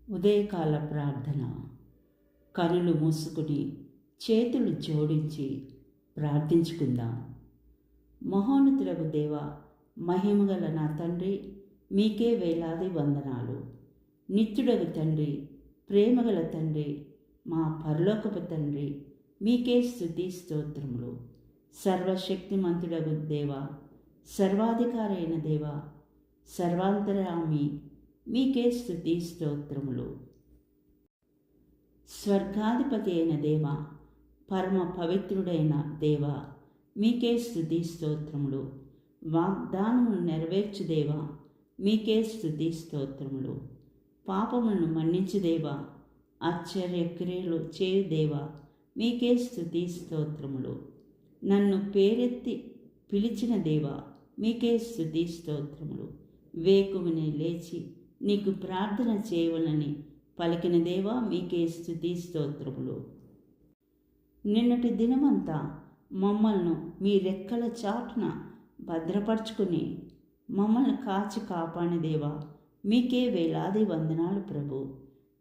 ఉదయకాల ప్రార్థన. కనులు మూసుకుని చేతులు జోడించి ప్రార్థించుకుందాం. మహోన్నతులకు దేవ, మహిమగల నా తండ్రి, మీకే వేలాది వందనాలు. నిత్యుడగు తండ్రి, ప్రేమగల తండ్రి, మా పరలోకపు తండ్రి, మీకే స్తుతి స్తోత్రములు. సర్వశక్తిమంతుడగు దేవ, సర్వాధికారి అయిన దేవ, సర్వాంతర్యామి, మీకే స్తుతి స్తోత్రములు. స్వర్గాధిపతి అయిన దేవ, పరమ పవిత్రుడైన దేవ, మీకే స్తుతి స్తోత్రములు. వాగ్దానమును నెరవేర్చు దేవ, మీకే స్తుతి స్తోత్రములు. పాపములను మన్నించు దేవ, ఆశ్చర్య క్రియలు చేయు దేవ, మీకే స్తుతి స్తోత్రములు. నన్ను పేరెత్తి పిలిచిన దేవ, మీకే స్తుతి స్తోత్రములు. వేకువని లేచి నీకు ప్రార్థన చేయవలని పలికిన దేవా, మీకే స్తుతి స్తోత్రములు. నిన్నటి దినమంతా మమ్మల్ని మీ రెక్కల చాటున భద్రపరుచుకుని మమ్మల్ని కాచి కాపాడిన దేవా, మీకే వేలాది వందనాలు ప్రభు.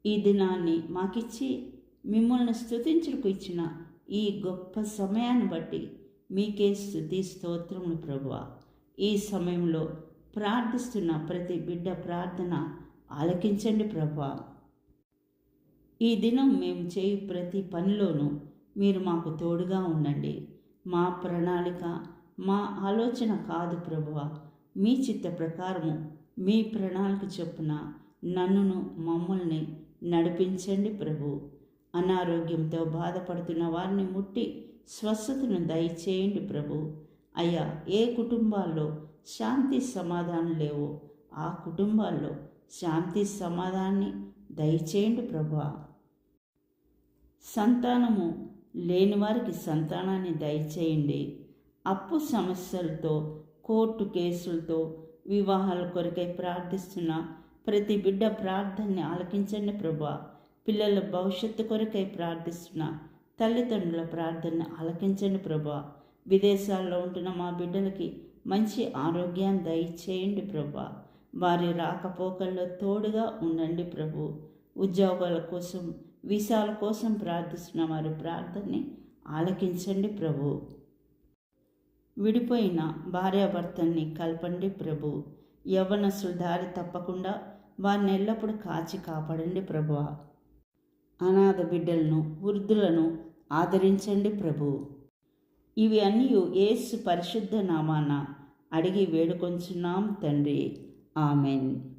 ఈ దినాన్ని మాకిచ్చి మిమ్మల్ని స్తుతించుటకు ఇచ్చిన ఈ గొప్ప సమయాన్ని బట్టి మీకే స్తుతి స్తోత్రములు ప్రభువా. ఈ సమయంలో ప్రార్థిస్తున్న ప్రతి బిడ్డ ప్రార్థన ఆలకించండి ప్రభా. ఈ దినం మేము చేయు ప్రతి పనిలోనూ మీరు మాకు తోడుగా ఉండండి. మా ప్రణాళిక, మా ఆలోచన కాదు ప్రభువా, మీ చిత్త ప్రకారము మీ ప్రణాళిక చొప్పున నన్నును మమ్మల్ని నడిపించండి ప్రభు. అనారోగ్యంతో బాధపడుతున్న వారిని ముట్టి స్వస్థతను దయచేయండి ప్రభు. అయ్యా, ఏ కుటుంబాల్లో శాంతి సమాధానం లేవో ఆ కుటుంబాల్లో శాంతి సమాధానాన్ని దయచేయండి ప్రభా. సంతానము లేని వారికి సంతానాన్ని దయచేయండి. అప్పు సమస్యలతో, కోర్టు కేసులతో, వివాహాల కొరకై ప్రార్థిస్తున్న ప్రతి బిడ్డ ప్రార్థనని ఆలకించండి ప్రభా. పిల్లల భవిష్యత్తు కొరకై ప్రార్థిస్తున్న తల్లిదండ్రుల ప్రార్థనని ఆలకించండి ప్రభా. విదేశాల్లో ఉంటున్న మా బిడ్డలకి మంచి ఆరోగ్యాన్ని దయచేయండి ప్రభా. వారి రాకపోకల్లో తోడుగా ఉండండి ప్రభు. ఉద్యోగాల కోసం, వీసాల కోసం ప్రార్థిస్తున్న వారి ప్రార్థనని ఆలకించండి ప్రభు. విడిపోయిన భార్యాభర్తల్ని కలపండి ప్రభు. యవ్వనస్తులు దారి తప్పకుండా వారిని ఎల్లప్పుడూ కాచి కాపాడండి ప్రభు. అనాథ బిడ్డలను, వృద్ధులను ఆదరించండి ప్రభు. ఇవి అన్నీ యేసు పరిశుద్ధ నామాన అడిగి వేడుకొంచున్నాం తండ్రి. ఆమెన్.